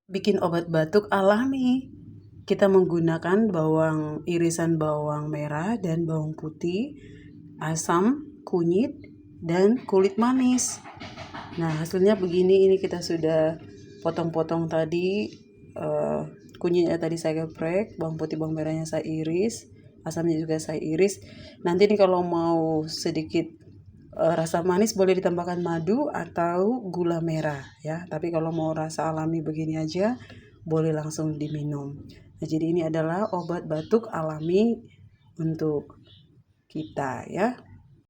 bikin obat batuk alami. Kita menggunakan irisan bawang merah dan bawang putih, asam, kunyit, dan kulit manis. Nah, hasilnya begini, ini kita sudah potong-potong tadi, kunyitnya tadi saya geprek, bawang putih bawang merahnya saya iris, asamnya juga saya iris. Nanti nih kalau mau sedikit rasa manis boleh ditambahkan madu atau gula merah ya. Tapi kalau mau rasa alami begini aja boleh langsung diminum. Nah, jadi ini adalah obat batuk alami untuk kita ya.